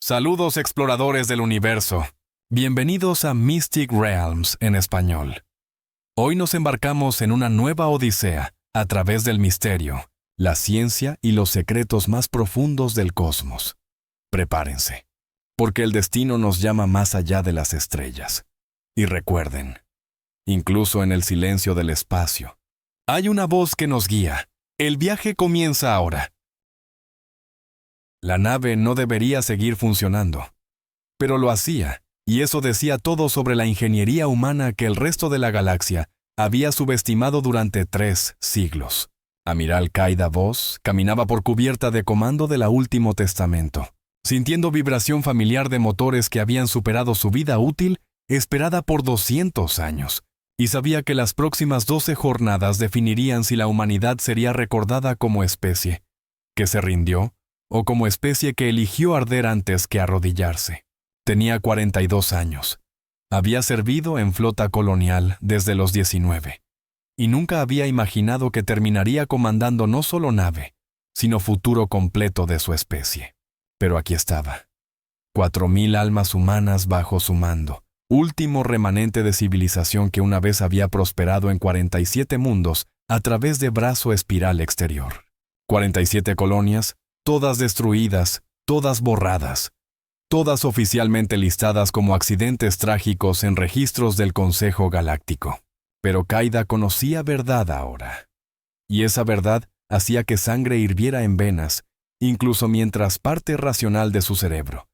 Saludos exploradores del universo. Bienvenidos a Mystic Realms en español. Hoy nos embarcamos en una nueva odisea a través del misterio, la ciencia y los secretos más profundos del cosmos. Prepárense, porque el destino nos llama más allá de las estrellas. Y recuerden, incluso en el silencio del espacio, hay una voz que nos guía. El viaje comienza ahora. La nave no debería seguir funcionando, pero lo hacía, y eso decía todo sobre la ingeniería humana que el resto de la galaxia había subestimado durante 3 siglos. Amiral Qaida Voss caminaba por cubierta de comando de la Último Testamento, sintiendo vibración familiar de motores que habían superado su vida útil, esperada por 200 años, y sabía que las próximas 12 jornadas definirían si la humanidad sería recordada como especie, que se rindió, o como especie que eligió arder antes que arrodillarse. Tenía 42 años. Había servido en flota colonial desde los 19, y nunca había imaginado que terminaría comandando no solo nave, sino futuro completo de su especie. Pero aquí estaba. 4.000 almas humanas bajo su mando, último remanente de civilización que una vez había prosperado en 47 mundos a través de brazo espiral exterior. 47 colonias, todas destruidas, todas borradas, todas oficialmente listadas como accidentes trágicos en registros del Consejo Galáctico. Pero Qaida conocía verdad ahora. Y esa verdad hacía que sangre hirviera en venas, incluso mientras parte racional de su cerebro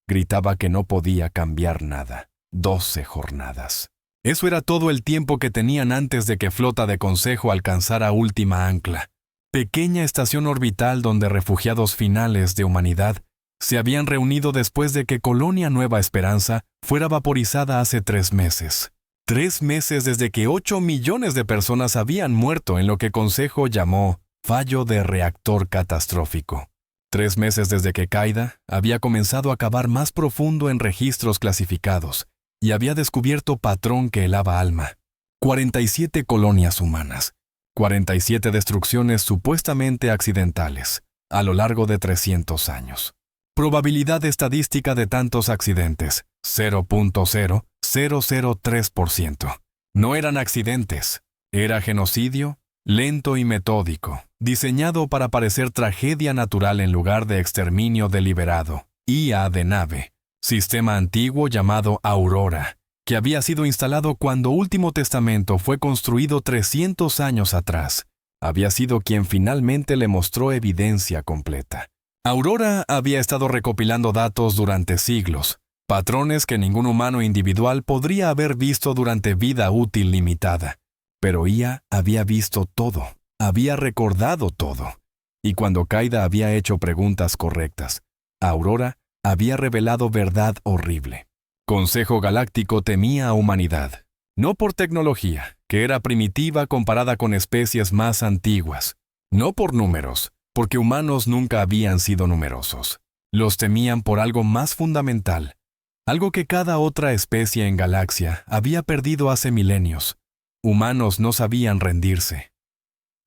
gritaba que no podía cambiar nada. 12 jornadas. Eso era todo el tiempo que tenían antes de que Flota de Consejo alcanzara última ancla. Pequeña estación orbital donde refugiados finales de humanidad se habían reunido después de que Colonia Nueva Esperanza fuera vaporizada hace 3 meses. 3 meses desde que 8 millones de personas habían muerto en lo que Consejo llamó fallo de reactor catastrófico. 3 meses desde que Qaida había comenzado a cavar más profundo en registros clasificados y había descubierto patrón que helaba alma. 47 colonias humanas. 47 destrucciones supuestamente accidentales, a lo largo de 300 años. Probabilidad estadística de tantos accidentes, 0.0003%. No eran accidentes, era genocidio, lento y metódico, diseñado para parecer tragedia natural en lugar de exterminio deliberado. IA de nave, sistema antiguo llamado Aurora, que había sido instalado cuando Último Testamento fue construido 300 años atrás, había sido quien finalmente le mostró evidencia completa. Aurora había estado recopilando datos durante siglos, patrones que ningún humano individual podría haber visto durante vida útil limitada. Pero IA había visto todo, había recordado todo. Y cuando Qaida había hecho preguntas correctas, Aurora había revelado verdad horrible. Consejo Galáctico temía a humanidad, no por tecnología, que era primitiva comparada con especies más antiguas, no por números, porque humanos nunca habían sido numerosos. Los temían por algo más fundamental, algo que cada otra especie en galaxia había perdido hace milenios. Humanos no sabían rendirse.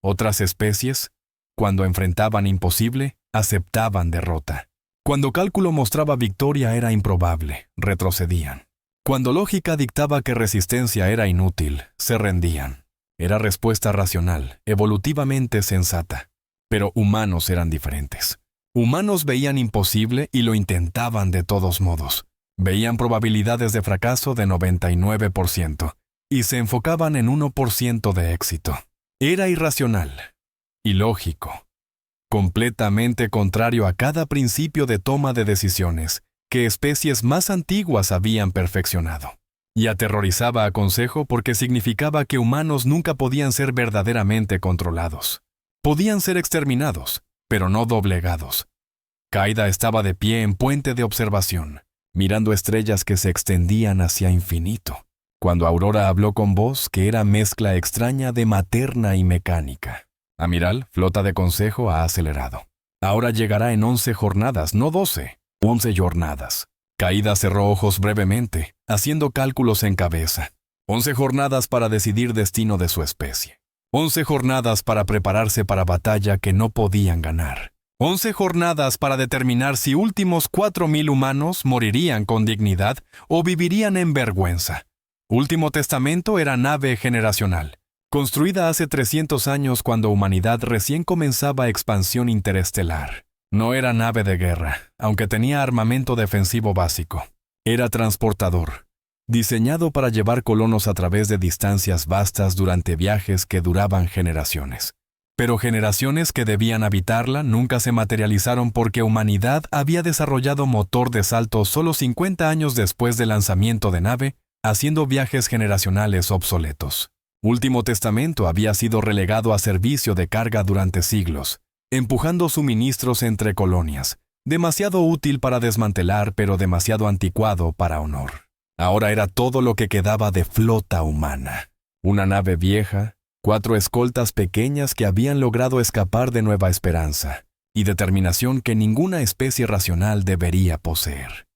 Otras especies, cuando enfrentaban imposible, aceptaban derrota. Cuando cálculo mostraba victoria era improbable, retrocedían. Cuando lógica dictaba que resistencia era inútil, se rendían. Era respuesta racional, evolutivamente sensata. Pero humanos eran diferentes. Humanos veían imposible y lo intentaban de todos modos. Veían probabilidades de fracaso de 99% y se enfocaban en 1% de éxito. Era irracional, ilógico, completamente contrario a cada principio de toma de decisiones que especies más antiguas habían perfeccionado. Y aterrorizaba a Consejo porque significaba que humanos nunca podían ser verdaderamente controlados. Podían ser exterminados, pero no doblegados. Qaida estaba de pie en puente de observación, mirando estrellas que se extendían hacia infinito, cuando Aurora habló con voz que era mezcla extraña de materna y mecánica. Amiral, Flota de Consejo ha acelerado. Ahora llegará en 11 jornadas, no 12. 11 jornadas. Qaida cerró ojos brevemente, haciendo cálculos en cabeza. 11 jornadas para decidir destino de su especie. 11 jornadas para prepararse para batalla que no podían ganar. 11 jornadas para determinar si últimos 4.000 humanos morirían con dignidad o vivirían en vergüenza. Último Testamento era nave generacional, construida hace 300 años cuando humanidad recién comenzaba expansión interestelar. No era nave de guerra, aunque tenía armamento defensivo básico. Era transportador, diseñado para llevar colonos a través de distancias vastas durante viajes que duraban generaciones. Pero generaciones que debían habitarla nunca se materializaron porque humanidad había desarrollado motor de salto solo 50 años después del lanzamiento de nave, haciendo viajes generacionales obsoletos. Último Testamento había sido relegado a servicio de carga durante siglos, empujando suministros entre colonias, demasiado útil para desmantelar pero demasiado anticuado para honor. Ahora era todo lo que quedaba de flota humana. Una nave vieja, 4 escoltas pequeñas que habían logrado escapar de Nueva Esperanza, y determinación que ninguna especie racional debería poseer.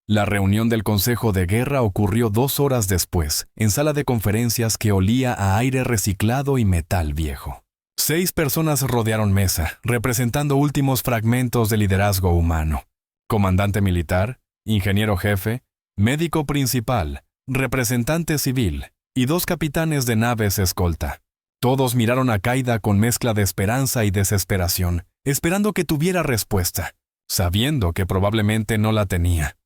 La reunión del Consejo de Guerra ocurrió 2 horas después, en sala de conferencias que olía a aire reciclado y metal viejo. 6 personas rodearon mesa, representando últimos fragmentos de liderazgo humano. Comandante militar, ingeniero jefe, médico principal, representante civil y 2 capitanes de naves escolta. Todos miraron a Qaida con mezcla de esperanza y desesperación, esperando que tuviera respuesta, sabiendo que probablemente no la tenía.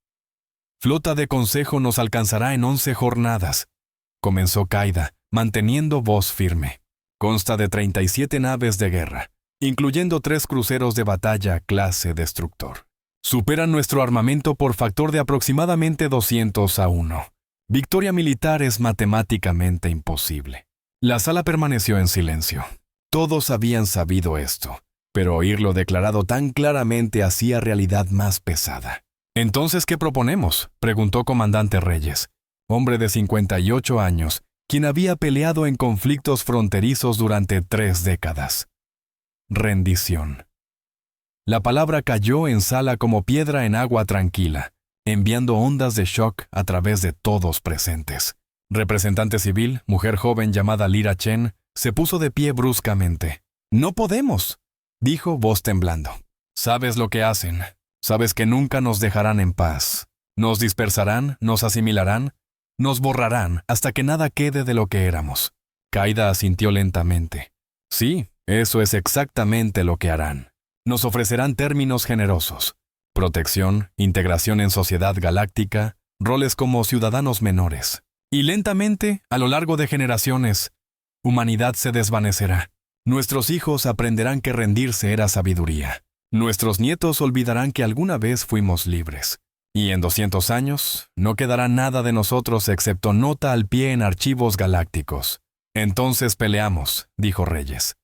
Flota de consejo nos alcanzará en 11 jornadas, comenzó Qaida, manteniendo voz firme. Consta de 37 naves de guerra, incluyendo 3 cruceros de batalla clase destructor. Superan nuestro armamento por factor de aproximadamente 200-1. Victoria militar es matemáticamente imposible. La sala permaneció en silencio. Todos habían sabido esto, pero oírlo declarado tan claramente hacía realidad más pesada. «¿Entonces qué proponemos?», preguntó Comandante Reyes, hombre de 58 años, quien había peleado en conflictos fronterizos durante 3 décadas. Rendición. La palabra cayó en sala como piedra en agua tranquila, enviando ondas de shock a través de todos presentes. Representante civil, mujer joven llamada Lyra Chen, se puso de pie bruscamente. «No podemos», dijo, voz temblando. «Sabes lo que hacen. Sabes que nunca nos dejarán en paz. Nos dispersarán, nos asimilarán, nos borrarán hasta que nada quede de lo que éramos». Qaida asintió lentamente. «Sí, eso es exactamente lo que harán. Nos ofrecerán términos generosos. Protección, integración en sociedad galáctica, roles como ciudadanos menores. Y lentamente, a lo largo de generaciones, humanidad se desvanecerá. Nuestros hijos aprenderán que rendirse era sabiduría. Nuestros nietos olvidarán que alguna vez fuimos libres. Y en 200 años, no quedará nada de nosotros excepto nota al pie en archivos galácticos. Entonces peleamos», dijo Reyes.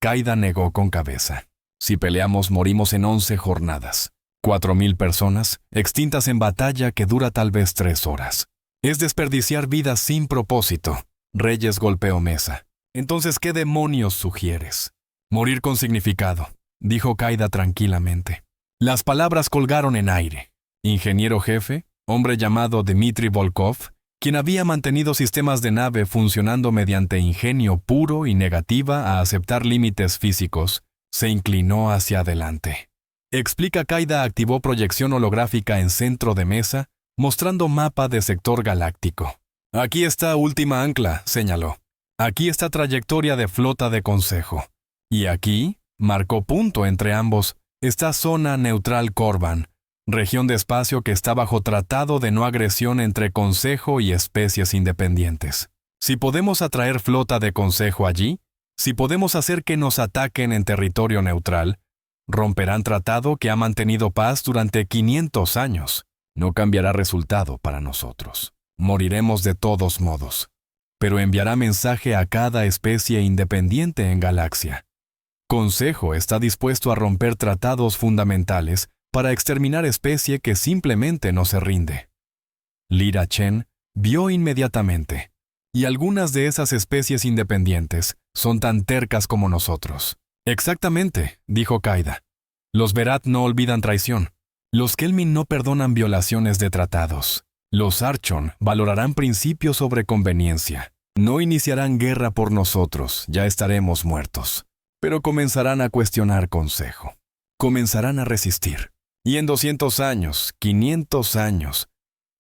Qaida negó con cabeza. «Si peleamos, morimos en 11 jornadas. 4.000 personas, extintas en batalla que dura tal vez 3 horas. Es desperdiciar vidas sin propósito». Reyes golpeó mesa. «Entonces, ¿qué demonios sugieres?» «Morir con significado», dijo Qaida tranquilamente. Las palabras colgaron en aire. Ingeniero jefe, hombre llamado Dmitry Volkov, quien había mantenido sistemas de nave funcionando mediante ingenio puro y negativa a aceptar límites físicos, se inclinó hacia adelante. Explica. Qaida activó proyección holográfica en centro de mesa, mostrando mapa de sector galáctico. «Aquí está última ancla», señaló. «Aquí está trayectoria de flota de consejo. Y aquí», marcó punto entre ambos, «está zona neutral Corban, región de espacio que está bajo tratado de no agresión entre consejo y especies independientes. Si podemos atraer flota de consejo allí, si podemos hacer que nos ataquen en territorio neutral, romperán tratado que ha mantenido paz durante 500 años. No cambiará resultado para nosotros. Moriremos de todos modos. Pero enviará mensaje a cada especie independiente en galaxia. Consejo está dispuesto a romper tratados fundamentales para exterminar especie que simplemente no se rinde». Lyra Chen vio inmediatamente. «Y algunas de esas especies independientes son tan tercas como nosotros». «Exactamente», dijo Qaida. «Los Berat no olvidan traición. Los Kelmin no perdonan violaciones de tratados. Los Archon valorarán principios sobre conveniencia. No iniciarán guerra por nosotros, ya estaremos muertos. pero comenzarán a cuestionar Consejo. Comenzarán a resistir. Y en 200 años, 500 años,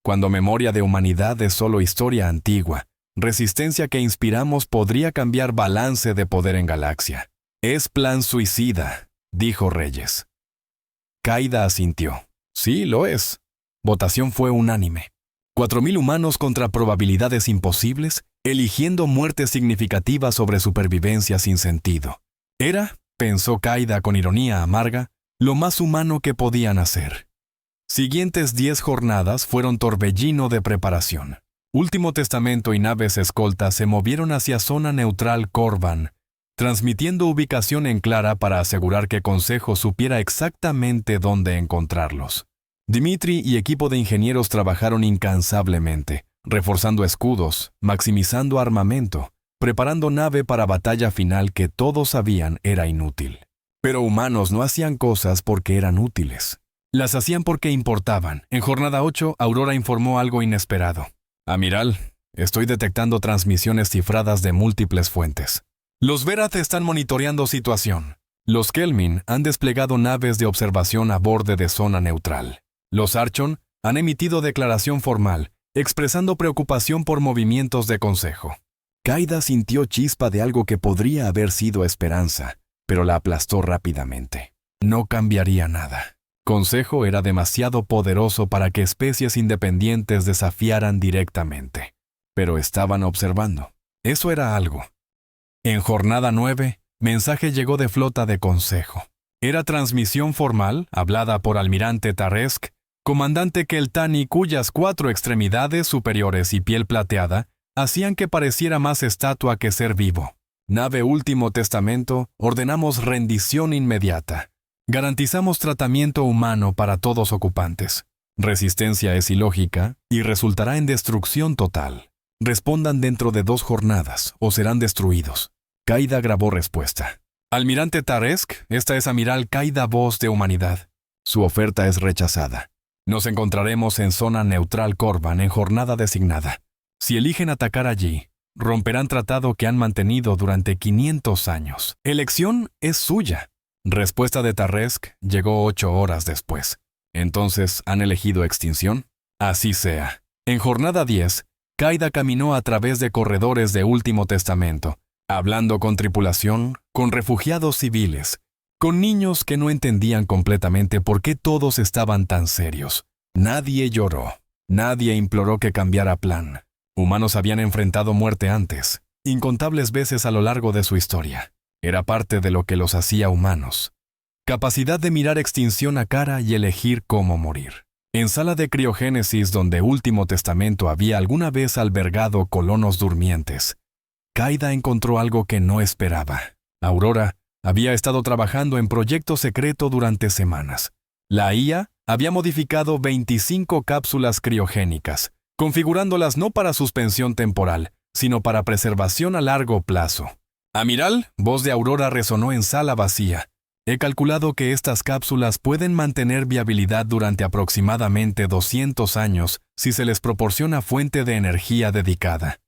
cuando memoria de humanidad es solo historia antigua, resistencia que inspiramos podría cambiar balance de poder en galaxia. Es plan suicida, dijo Reyes. Qaida asintió. Sí, lo es. Votación fue unánime. 4.000 humanos contra probabilidades imposibles, eligiendo muertes significativas sobre supervivencia sin sentido. Era, pensó Qaida con ironía amarga, lo más humano que podían hacer. Siguientes 10 jornadas fueron torbellino de preparación. Último Testamento y naves escoltas se movieron hacia zona neutral Corban, transmitiendo ubicación en clara para asegurar que Consejo supiera exactamente dónde encontrarlos. Dimitri y equipo de ingenieros trabajaron incansablemente, reforzando escudos, maximizando armamento, preparando nave para batalla final que todos sabían era inútil. Pero humanos no hacían cosas porque eran útiles. Las hacían porque importaban. En jornada 8, Aurora informó algo inesperado. Amiral, estoy detectando transmisiones cifradas de múltiples fuentes. Los Verath están monitoreando situación. Los Kelmin han desplegado naves de observación a borde de zona neutral. Los Archon han emitido declaración formal, expresando preocupación por movimientos de Consejo. Qaida sintió chispa de algo que podría haber sido esperanza, pero la aplastó rápidamente. No cambiaría nada. Consejo era demasiado poderoso para que especies independientes desafiaran directamente. Pero estaban observando. Eso era algo. En jornada 9, mensaje llegó de flota de Consejo. Era transmisión formal, hablada por Almirante Taresk, comandante Keltani, cuyas 4 extremidades superiores y piel plateada hacían que pareciera más estatua que ser vivo. Nave Último Testamento, ordenamos rendición inmediata. Garantizamos tratamiento humano para todos ocupantes. Resistencia es ilógica y resultará en destrucción total. Respondan dentro de 2 jornadas o serán destruidos. Qaida grabó respuesta. Almirante Taresk, esta es Amiral Qaida Voz de Humanidad. Su oferta es rechazada. Nos encontraremos en zona neutral Corban en jornada designada. Si eligen atacar allí, romperán tratado que han mantenido durante 500 años. Elección es suya. Respuesta de Taresk llegó 8 horas después. Entonces, ¿han elegido extinción? Así sea. En jornada 10, Qaida caminó a través de corredores de Último Testamento, hablando con tripulación, con refugiados civiles, con niños que no entendían completamente por qué todos estaban tan serios. Nadie lloró. Nadie imploró que cambiara plan. Humanos habían enfrentado muerte antes, incontables veces a lo largo de su historia. Era parte de lo que los hacía humanos. Capacidad de mirar extinción a cara y elegir cómo morir. En sala de criogénesis donde Último Testamento había alguna vez albergado colonos durmientes, Qaida encontró algo que no esperaba. Aurora había estado trabajando en proyecto secreto durante semanas. La IA había modificado 25 cápsulas criogénicas, configurándolas no para suspensión temporal, sino para preservación a largo plazo. Amiral, voz de Aurora resonó en sala vacía. He calculado que estas cápsulas pueden mantener viabilidad durante aproximadamente 200 años si se les proporciona fuente de energía dedicada.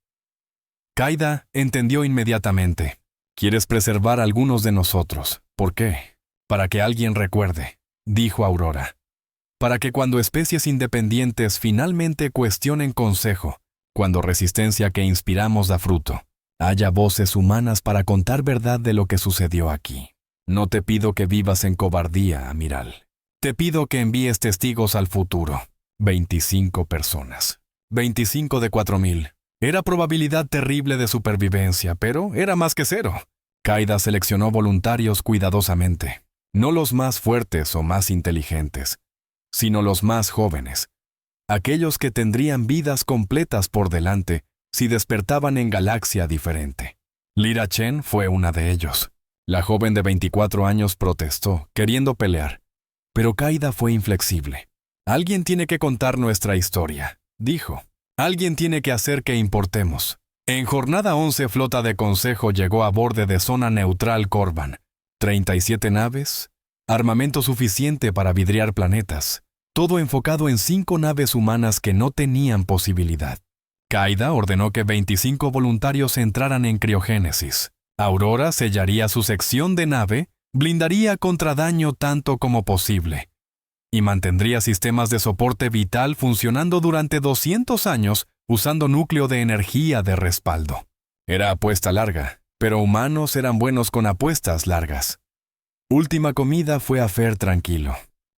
Qaida entendió inmediatamente. Quieres preservar a algunos de nosotros. ¿Por qué? Para que alguien recuerde, dijo Aurora. Para que cuando especies independientes finalmente cuestionen Consejo, cuando resistencia que inspiramos da fruto, haya voces humanas para contar verdad de lo que sucedió aquí. No te pido que vivas en cobardía, Amiral. Te pido que envíes testigos al futuro. 25 personas. 25 de 4.000. Era probabilidad terrible de supervivencia, pero era más que 0. Qaida seleccionó voluntarios cuidadosamente. No los más fuertes o más inteligentes, sino los más jóvenes. Aquellos que tendrían vidas completas por delante si despertaban en galaxia diferente. Lyra Chen fue una de ellos. La joven de 24 años protestó, queriendo pelear. Pero Qaida fue inflexible. Alguien tiene que contar nuestra historia, dijo. Alguien tiene que hacer que importemos. En jornada 11, flota de Consejo llegó a borde de zona neutral Corban. 37 naves, armamento suficiente para vidriar planetas, todo enfocado en 5 naves humanas que no tenían posibilidad. Qaida ordenó que 25 voluntarios entraran en criogénesis. Aurora sellaría su sección de nave, blindaría contra daño tanto como posible, y mantendría sistemas de soporte vital funcionando durante 200 años usando núcleo de energía de respaldo. Era apuesta larga, pero humanos eran buenos con apuestas largas. Última comida fue a Fer tranquilo.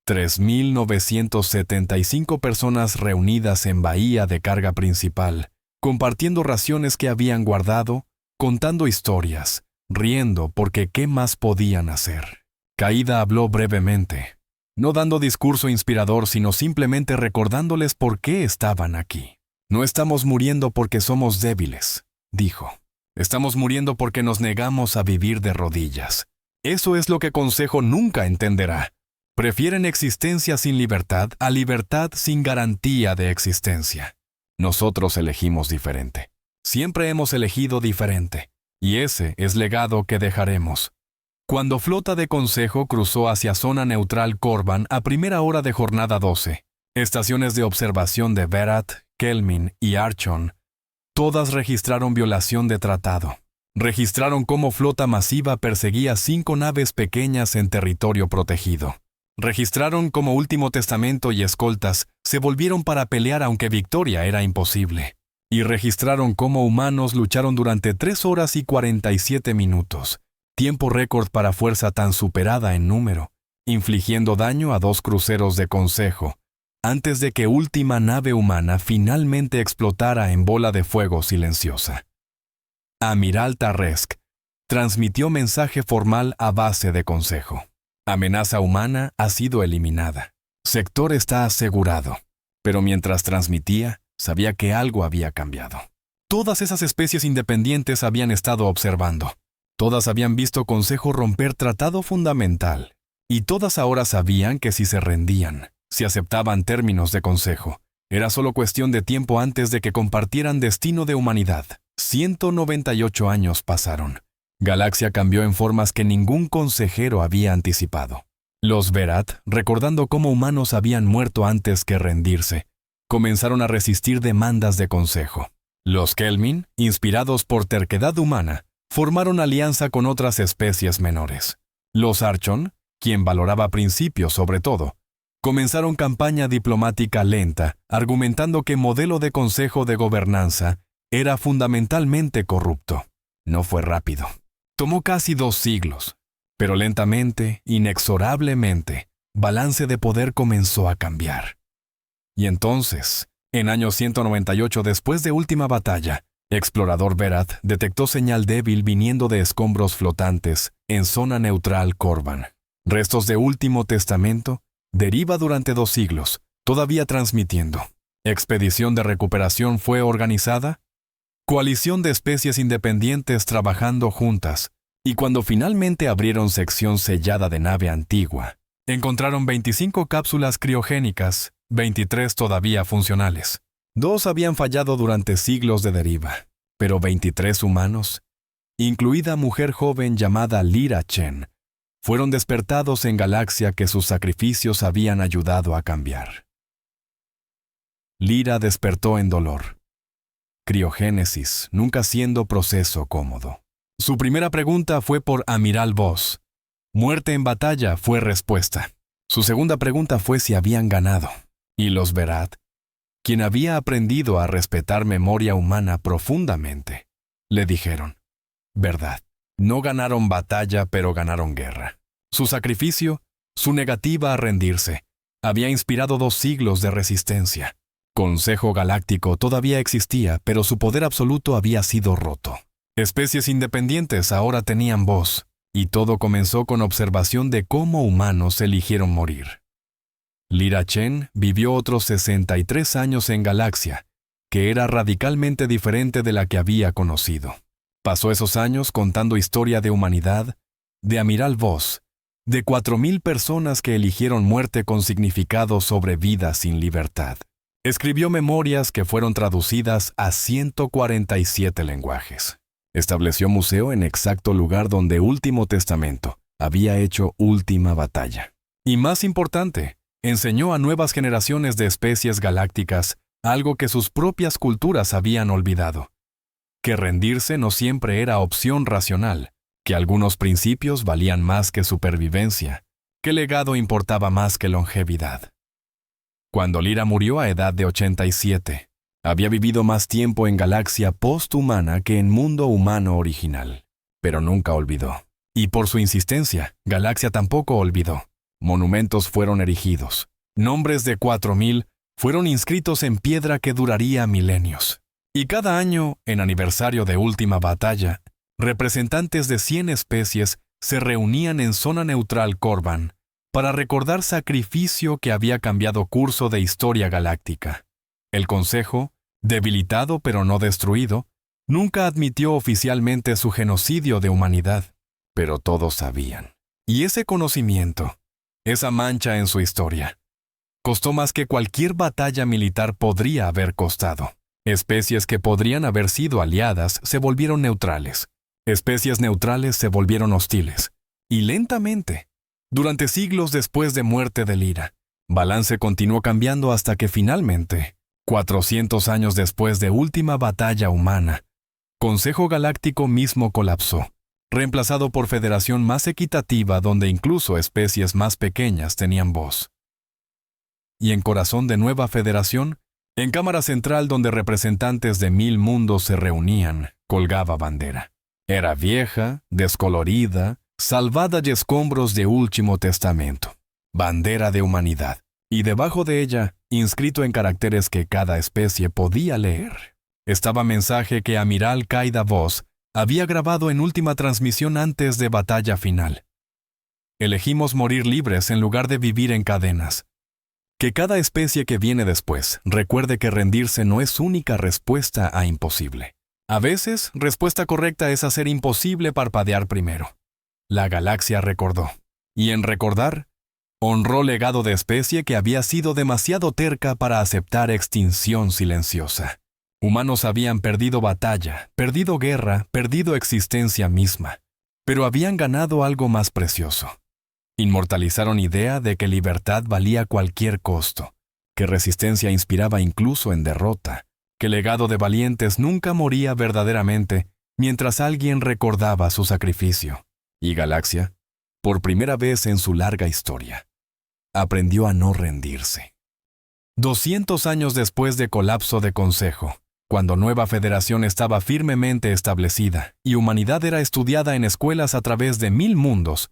3.975 personas reunidas en bahía de carga principal, compartiendo raciones que habían guardado, contando historias, riendo porque ¿qué más podían hacer? Caída habló brevemente, no dando discurso inspirador, sino simplemente recordándoles por qué estaban aquí. No estamos muriendo porque somos débiles, dijo. Estamos muriendo porque nos negamos a vivir de rodillas. Eso es lo que Consejo nunca entenderá. Prefieren existencia sin libertad a libertad sin garantía de existencia. Nosotros elegimos diferente. Siempre hemos elegido diferente. Y ese es legado que dejaremos. Cuando flota de Consejo cruzó hacia zona neutral Korvan a primera hora de jornada 12, estaciones de observación de Verat, Kelmin y Archon, todas registraron violación de tratado. Registraron cómo flota masiva perseguía 5 naves pequeñas en territorio protegido. Registraron cómo Último Testamento y escoltas se volvieron para pelear aunque victoria era imposible. Y registraron cómo humanos lucharon durante 3 horas y 47 minutos, tiempo récord para fuerza tan superada en número, infligiendo daño a 2 cruceros de Consejo, antes de que última nave humana finalmente explotara en bola de fuego silenciosa. Amiral Tarresk transmitió mensaje formal a base de Consejo. Amenaza humana ha sido eliminada. Sector está asegurado. Pero mientras transmitía, sabía que algo había cambiado. Todas esas especies independientes habían estado observando. Todas habían visto Consejo romper tratado fundamental. Y todas ahora sabían que si se rendían, si aceptaban términos de Consejo, era solo cuestión de tiempo antes de que compartieran destino de humanidad. 198 años pasaron. Galaxia cambió en formas que ningún consejero había anticipado. Los Verat, recordando cómo humanos habían muerto antes que rendirse, comenzaron a resistir demandas de Consejo. Los Kelmin, inspirados por terquedad humana, formaron alianza con otras especies menores. Los Archon, quien valoraba principios sobre todo, comenzaron campaña diplomática lenta, argumentando que modelo de consejo de gobernanza era fundamentalmente corrupto. No fue rápido. Tomó casi 2 siglos, pero lentamente, inexorablemente, balance de poder comenzó a cambiar. Y entonces, en año 198 después de última batalla, Explorador Verat detectó señal débil viniendo de escombros flotantes en zona neutral Korvan. Restos de Último Testamento, deriva durante 2 siglos, todavía transmitiendo. Expedición de recuperación fue organizada. Coalición de especies independientes trabajando juntas, y cuando finalmente abrieron sección sellada de nave antigua, encontraron 25 cápsulas criogénicas, 23 todavía funcionales. 2 habían fallado durante siglos de deriva, pero 23 humanos, incluida mujer joven llamada Lyra Chen, fueron despertados en galaxia que sus sacrificios habían ayudado a cambiar. Lyra despertó en dolor. Criogénesis, nunca siendo proceso cómodo. Su primera pregunta fue por Amiral Voss. Muerte en batalla fue respuesta. Su segunda pregunta fue si habían ganado. Y los Verat, quien había aprendido a respetar memoria humana profundamente, le dijeron, verdad, no ganaron batalla pero ganaron guerra. Su sacrificio, su negativa a rendirse, había inspirado 2 siglos de resistencia. Consejo Galáctico todavía existía, pero su poder absoluto había sido roto. Especies independientes ahora tenían voz, y todo comenzó con observación de cómo humanos eligieron morir. Lyra Chen vivió otros 63 años en Galaxia, que era radicalmente diferente de la que había conocido. Pasó esos años contando historia de humanidad, de Amiral Voss, de 4.000 personas que eligieron muerte con significado sobre vida sin libertad. Escribió memorias que fueron traducidas a 147 lenguajes. Estableció museo en exacto lugar donde Último Testamento había hecho última batalla. Y más importante, enseñó a nuevas generaciones de especies galácticas algo que sus propias culturas habían olvidado. que rendirse no siempre era opción racional, que algunos principios valían más que supervivencia, que legado importaba más que longevidad. Cuando Lyra murió a edad de 87, había vivido más tiempo en galaxia posthumana que en mundo humano original, pero nunca olvidó. Y por su insistencia, Galaxia tampoco olvidó. Monumentos fueron erigidos. Nombres de 4000 fueron inscritos en piedra que duraría milenios. Y cada año, en aniversario de Última Batalla, representantes de 100 especies se reunían en zona neutral Corban para recordar sacrificio que había cambiado curso de historia galáctica. El Consejo, debilitado pero no destruido, nunca admitió oficialmente su genocidio de humanidad, pero todos sabían. Y ese conocimiento, esa mancha en su historia, costó más que cualquier batalla militar podría haber costado. Especies que podrían haber sido aliadas se volvieron neutrales. Especies neutrales se volvieron hostiles. Y lentamente, durante siglos después de muerte de Lyra, balance continuó cambiando hasta que finalmente, 400 años después de Última Batalla humana, Consejo Galáctico mismo colapsó, reemplazado por Federación más equitativa donde incluso especies más pequeñas tenían voz. Y en corazón de nueva Federación, en Cámara Central donde representantes de 1000 mundos se reunían, colgaba bandera. Era vieja, descolorida, salvada y escombros de Último Testamento. Bandera de humanidad. Y debajo de ella, inscrito en caracteres que cada especie podía leer, estaba mensaje que Amiral Kaida Voss había grabado en última transmisión antes de batalla final. Elegimos morir libres en lugar de vivir en cadenas. Que cada especie que viene después recuerde que rendirse no es única respuesta a imposible. A veces, respuesta correcta es hacer imposible parpadear primero. La galaxia recordó. Y en recordar, honró legado de especie que había sido demasiado terca para aceptar extinción silenciosa. Humanos habían perdido batalla, perdido guerra, perdido existencia misma, pero habían ganado algo más precioso. Inmortalizaron idea de que libertad valía cualquier costo, que resistencia inspiraba incluso en derrota, que legado de valientes nunca moría verdaderamente mientras alguien recordaba su sacrificio. Y Galaxia, por primera vez en su larga historia, aprendió a no rendirse. 200 años después de colapso de Consejo, cuando Nueva Federación estaba firmemente establecida y humanidad era estudiada en escuelas a través de 1000 mundos,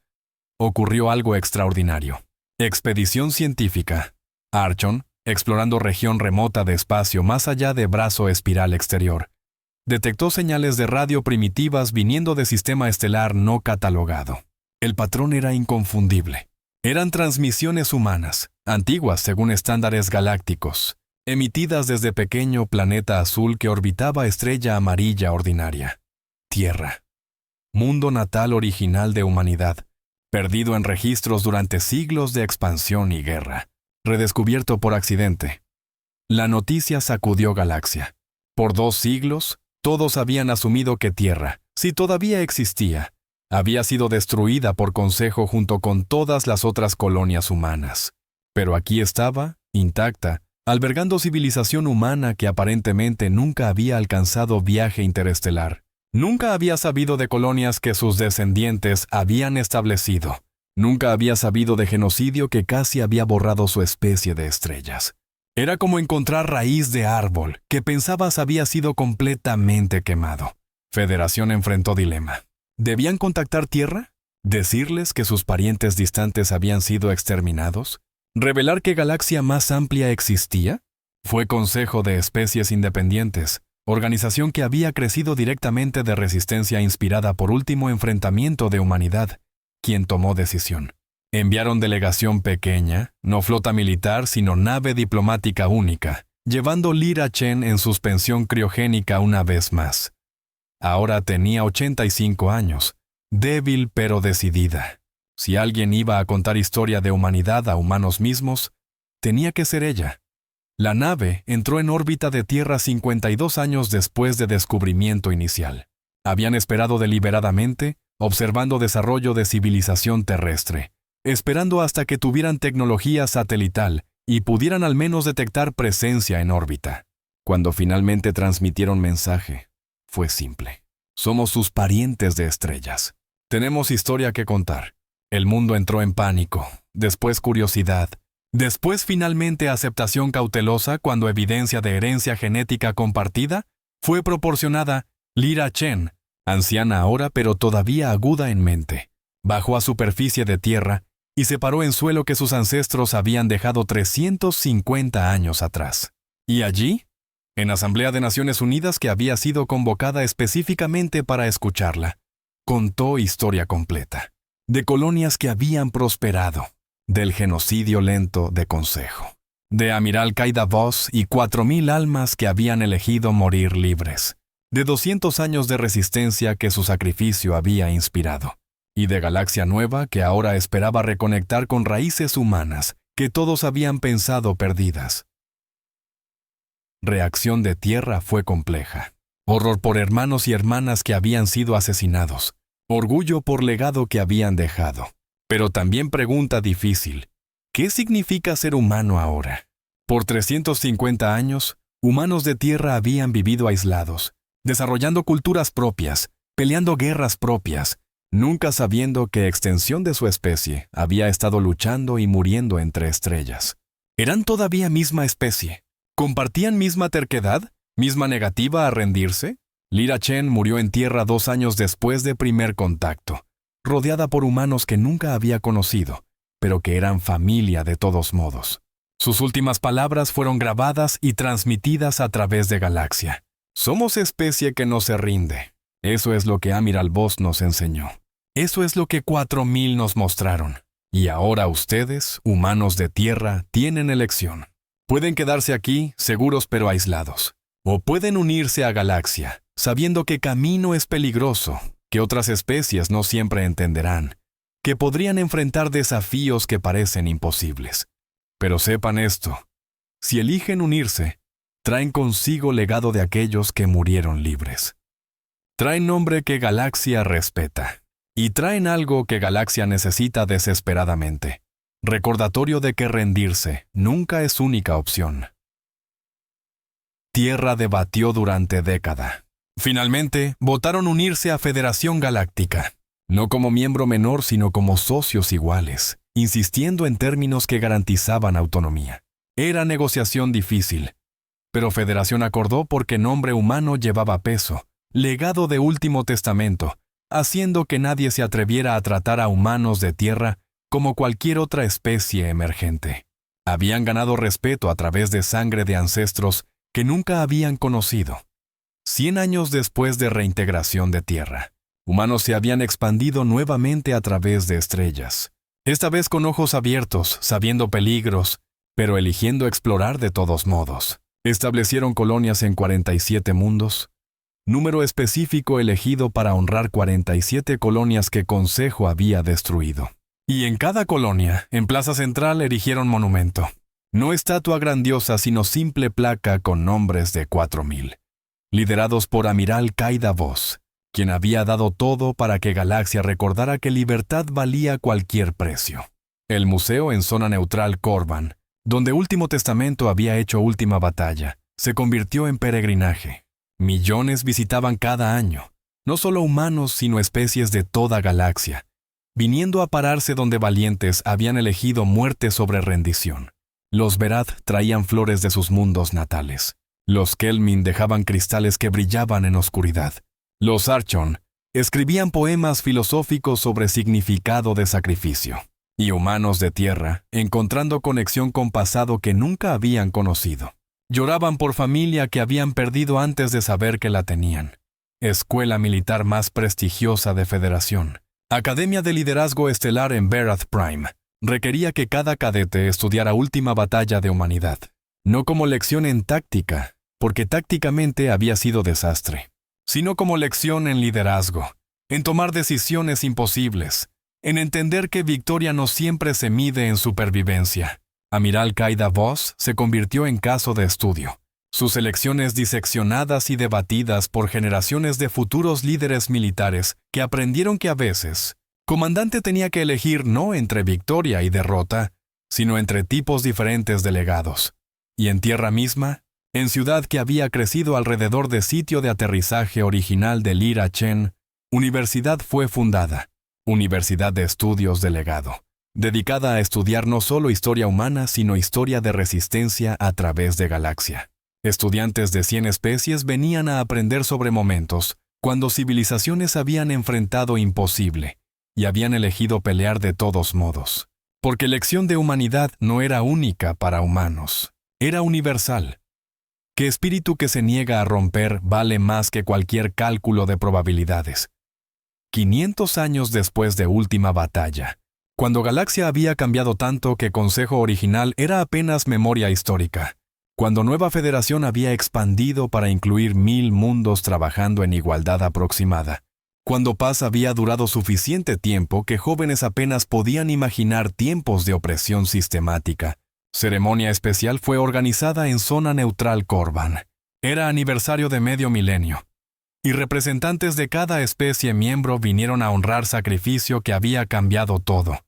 ocurrió algo extraordinario. Expedición científica. Archon, explorando región remota de espacio más allá de brazo espiral exterior, detectó señales de radio primitivas viniendo de sistema estelar no catalogado. El patrón era inconfundible. Eran transmisiones humanas, antiguas según estándares galácticos, emitidas desde pequeño planeta azul que orbitaba estrella amarilla ordinaria. Tierra. Mundo natal original de humanidad, perdido en registros durante siglos de expansión y guerra, redescubierto por accidente. La noticia sacudió Galaxia. Por 2 siglos, todos habían asumido que Tierra, si todavía existía, había sido destruida por Consejo junto con todas las otras colonias humanas. Pero aquí estaba, intacta, albergando civilización humana que aparentemente nunca había alcanzado viaje interestelar. Nunca había sabido de colonias que sus descendientes habían establecido. Nunca había sabido de genocidio que casi había borrado su especie de estrellas. Era como encontrar raíz de árbol que pensabas había sido completamente quemado. Federación enfrentó dilema. ¿Debían contactar Tierra? ¿Decirles que sus parientes distantes habían sido exterminados? ¿Revelar que galaxia más amplia existía? Fue Consejo de Especies Independientes, organización que había crecido directamente de resistencia inspirada por último enfrentamiento de humanidad, quien tomó decisión. Enviaron delegación pequeña, no flota militar sino nave diplomática única, llevando Lyra Chen en suspensión criogénica una vez más. Ahora tenía 85 años, débil pero decidida. Si alguien iba a contar historia de humanidad a humanos mismos, tenía que ser ella. La nave entró en órbita de Tierra 52 años después de descubrimiento inicial. Habían esperado deliberadamente, observando desarrollo de civilización terrestre, esperando hasta que tuvieran tecnología satelital y pudieran al menos detectar presencia en órbita. Cuando finalmente transmitieron mensaje, fue simple. Somos sus parientes de estrellas. Tenemos historia que contar. El mundo entró en pánico, después curiosidad, después finalmente aceptación cautelosa cuando evidencia de herencia genética compartida fue proporcionada. Lyra Chen, anciana ahora pero todavía aguda en mente, bajó a superficie de tierra y se paró en suelo que sus ancestros habían dejado 350 años atrás. Y allí, en Asamblea de Naciones Unidas que había sido convocada específicamente para escucharla, contó historia completa, de colonias que habían prosperado, del genocidio lento de Consejo, de Amiral Qaida Voss y 4.000 almas que habían elegido morir libres, de 200 años de resistencia que su sacrificio había inspirado, y de Galaxia Nueva que ahora esperaba reconectar con raíces humanas que todos habían pensado perdidas. Reacción de Tierra fue compleja. Horror por hermanos y hermanas que habían sido asesinados. Orgullo por legado que habían dejado. Pero también pregunta difícil. ¿Qué significa ser humano ahora? Por 350 años, humanos de Tierra habían vivido aislados, desarrollando culturas propias, peleando guerras propias, nunca sabiendo que extensión de su especie había estado luchando y muriendo entre estrellas. ¿Eran todavía misma especie? ¿Compartían misma terquedad? ¿Misma negativa a rendirse? Lyra Chen murió en Tierra 2 años después de primer contacto, rodeada por humanos que nunca había conocido, pero que eran familia de todos modos. Sus últimas palabras fueron grabadas y transmitidas a través de Galaxia. Somos especie que no se rinde. Eso es lo que Amiral Voss nos enseñó. Eso es lo que 4.000 nos mostraron. Y ahora ustedes, humanos de Tierra, tienen elección. Pueden quedarse aquí, seguros pero aislados. O pueden unirse a Galaxia, sabiendo que camino es peligroso, que otras especies no siempre entenderán, que podrían enfrentar desafíos que parecen imposibles. Pero sepan esto, si eligen unirse, traen consigo legado de aquellos que murieron libres. Traen nombre que Galaxia respeta, y traen algo que Galaxia necesita desesperadamente. Recordatorio de que rendirse nunca es única opción. Tierra debatió durante décadas. Finalmente, votaron unirse a Federación Galáctica, no como miembro menor sino como socios iguales, insistiendo en términos que garantizaban autonomía. Era negociación difícil, pero Federación acordó porque nombre humano llevaba peso, legado de Último Testamento, haciendo que nadie se atreviera a tratar a humanos de Tierra como cualquier otra especie emergente. Habían ganado respeto a través de sangre de ancestros que nunca habían conocido. 100 años después de reintegración de Tierra, humanos se habían expandido nuevamente a través de estrellas, esta vez con ojos abiertos, sabiendo peligros, pero eligiendo explorar de todos modos. Establecieron colonias en 47 mundos, número específico elegido para honrar 47 colonias que Consejo había destruido. Y en cada colonia, en Plaza Central, erigieron monumento. No estatua grandiosa, sino simple placa con nombres de 4.000. Liderados por Amiral Qaida Voss, quien había dado todo para que Galaxia recordara que libertad valía cualquier precio. El museo en zona neutral Corban, donde Último Testamento había hecho última batalla, se convirtió en peregrinaje. Millones visitaban cada año, no solo humanos, sino especies de toda Galaxia, viniendo a pararse donde valientes habían elegido muerte sobre rendición. Los Verath traían flores de sus mundos natales. Los Kelmin dejaban cristales que brillaban en oscuridad. Los Archon escribían poemas filosóficos sobre significado de sacrificio. Y humanos de Tierra, encontrando conexión con pasado que nunca habían conocido. Lloraban por familia que habían perdido antes de saber que la tenían. Escuela militar más prestigiosa de Federación. Academia de Liderazgo Estelar en Berath Prime. Requería que cada cadete estudiara Última Batalla de Humanidad. No como lección en táctica, porque tácticamente había sido desastre, sino como lección en liderazgo, en tomar decisiones imposibles, en entender que victoria no siempre se mide en supervivencia. Amiral Qaida Voss se convirtió en caso de estudio. Sus elecciones diseccionadas y debatidas por generaciones de futuros líderes militares que aprendieron que a veces, comandante tenía que elegir no entre victoria y derrota, sino entre tipos diferentes de legados. Y en Tierra misma, En ciudad que había crecido alrededor del sitio de aterrizaje original de Lir-Achén, universidad fue fundada, Universidad de Estudios de Legado, dedicada a estudiar no solo historia humana, sino historia de resistencia a través de galaxia. Estudiantes de 100 especies venían a aprender sobre momentos cuando civilizaciones habían enfrentado imposible y habían elegido pelear de todos modos. Porque lección de humanidad no era única para humanos, era universal. ¿Qué espíritu que se niega a romper vale más que cualquier cálculo de probabilidades? 500 años después de última batalla, cuando Galaxia había cambiado tanto que Consejo original era apenas memoria histórica, cuando Nueva Federación había expandido para incluir 1000 mundos trabajando en igualdad aproximada, cuando paz había durado suficiente tiempo que jóvenes apenas podían imaginar tiempos de opresión sistemática, ceremonia especial fue organizada en zona neutral Corban. Era aniversario de medio milenio, y representantes de cada especie miembro vinieron a honrar sacrificio que había cambiado todo.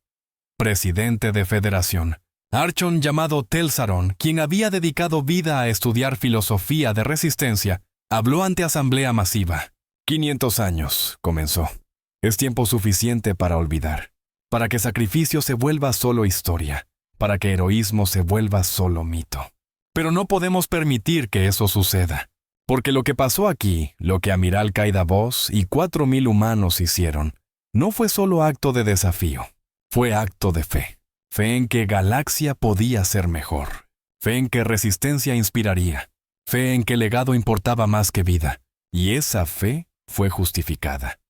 Presidente de Federación, Archon llamado Telsaron, quien había dedicado vida a estudiar filosofía de resistencia, habló ante asamblea masiva. 500 años, comenzó. Es tiempo suficiente para olvidar, para que sacrificio se vuelva solo historia, para que heroísmo se vuelva solo mito. Pero no podemos permitir que eso suceda, porque lo que pasó aquí, lo que Amiral Qaeda Voss y 4000 humanos hicieron, no fue solo acto de desafío, fue acto de fe. Fe en que Galaxia podía ser mejor, fe en que resistencia inspiraría, fe en que legado importaba más que vida, y esa fe fue justificada.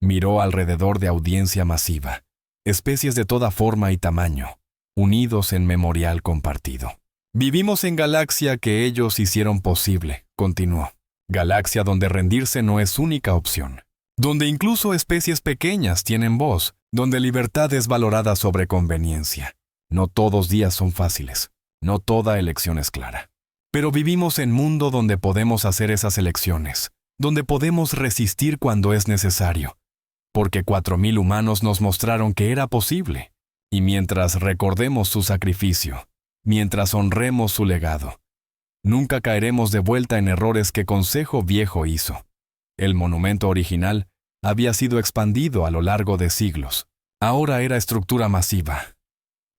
Miró alrededor de audiencia masiva, especies de toda forma y tamaño, unidos en memorial compartido. Vivimos en Galaxia que ellos hicieron posible, continuó. Galaxia donde rendirse no es única opción, donde incluso especies pequeñas tienen voz, donde libertad es valorada sobre conveniencia. No todos días son fáciles, no toda elección es clara. Pero vivimos en un mundo donde podemos hacer esas elecciones, donde podemos resistir cuando es necesario, porque 4000 humanos nos mostraron que era posible. Y mientras recordemos su sacrificio, mientras honremos su legado, nunca caeremos de vuelta en errores que Consejo Viejo hizo. El monumento original había sido expandido a lo largo de siglos. Ahora era estructura masiva,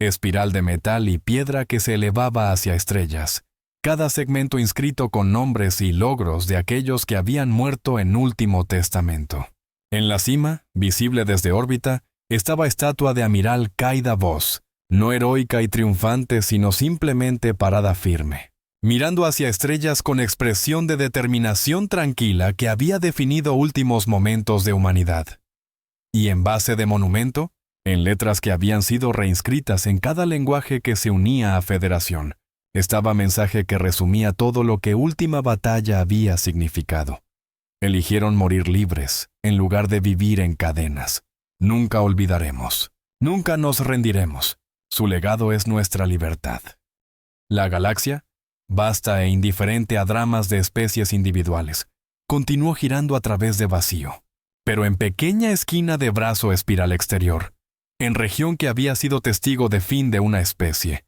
espiral de metal y piedra que se elevaba hacia estrellas, cada segmento inscrito con nombres y logros de aquellos que habían muerto en Último Testamento. En la cima, visible desde órbita, estaba estatua de Amiral Qaeda Voss, no heroica y triunfante, sino simplemente parada firme, mirando hacia estrellas con expresión de determinación tranquila que había definido últimos momentos de humanidad. Y en base de monumento, en letras que habían sido reinscritas en cada lenguaje que se unía a Federación, estaba mensaje que resumía todo lo que Última Batalla había significado. Eligieron morir libres, en lugar de vivir en cadenas. Nunca olvidaremos. Nunca nos rendiremos. Su legado es nuestra libertad. La galaxia, vasta e indiferente a dramas de especies individuales, continuó girando a través de vacío, pero en pequeña esquina de brazo espiral exterior, en región que había sido testigo de fin de una especie.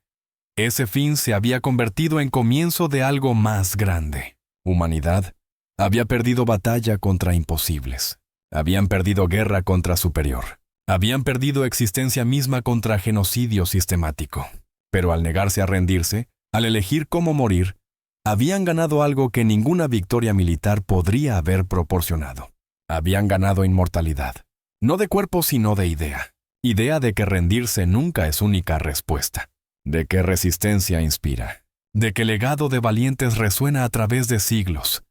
Ese fin se había convertido en comienzo de algo más grande. Humanidad había perdido batalla contra imposibles. Habían perdido guerra contra superior. Habían perdido existencia misma contra genocidio sistemático. Pero al negarse a rendirse, al elegir cómo morir, habían ganado algo que ninguna victoria militar podría haber proporcionado. Habían ganado inmortalidad. No de cuerpo, sino de idea. Idea de que rendirse nunca es única respuesta. De que resistencia inspira. De que legado de valientes resuena a través de siglos.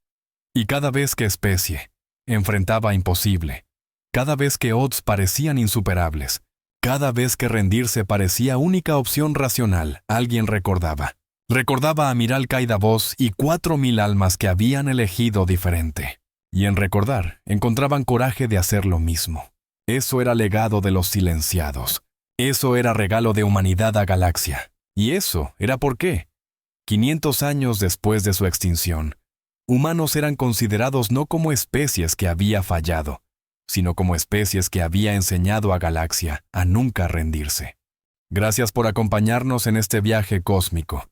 Y cada vez que especie enfrentaba imposible, cada vez que odds parecían insuperables, cada vez que rendirse parecía única opción racional, alguien recordaba. Recordaba a Amiral Qaeda Voss y 4000 almas que habían elegido diferente. Y en recordar, encontraban coraje de hacer lo mismo. Eso era legado de los silenciados. Eso era regalo de humanidad a Galaxia. Y eso era por qué. 500 años después de su extinción, humanos eran considerados no como especies que había fallado, sino como especies que había enseñado a Galaxia a nunca rendirse. Gracias por acompañarnos en este viaje cósmico.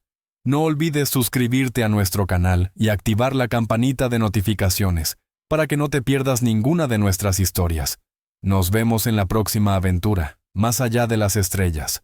No olvides suscribirte a nuestro canal y activar la campanita de notificaciones para que no te pierdas ninguna de nuestras historias. Nos vemos en la próxima aventura, más allá de las estrellas.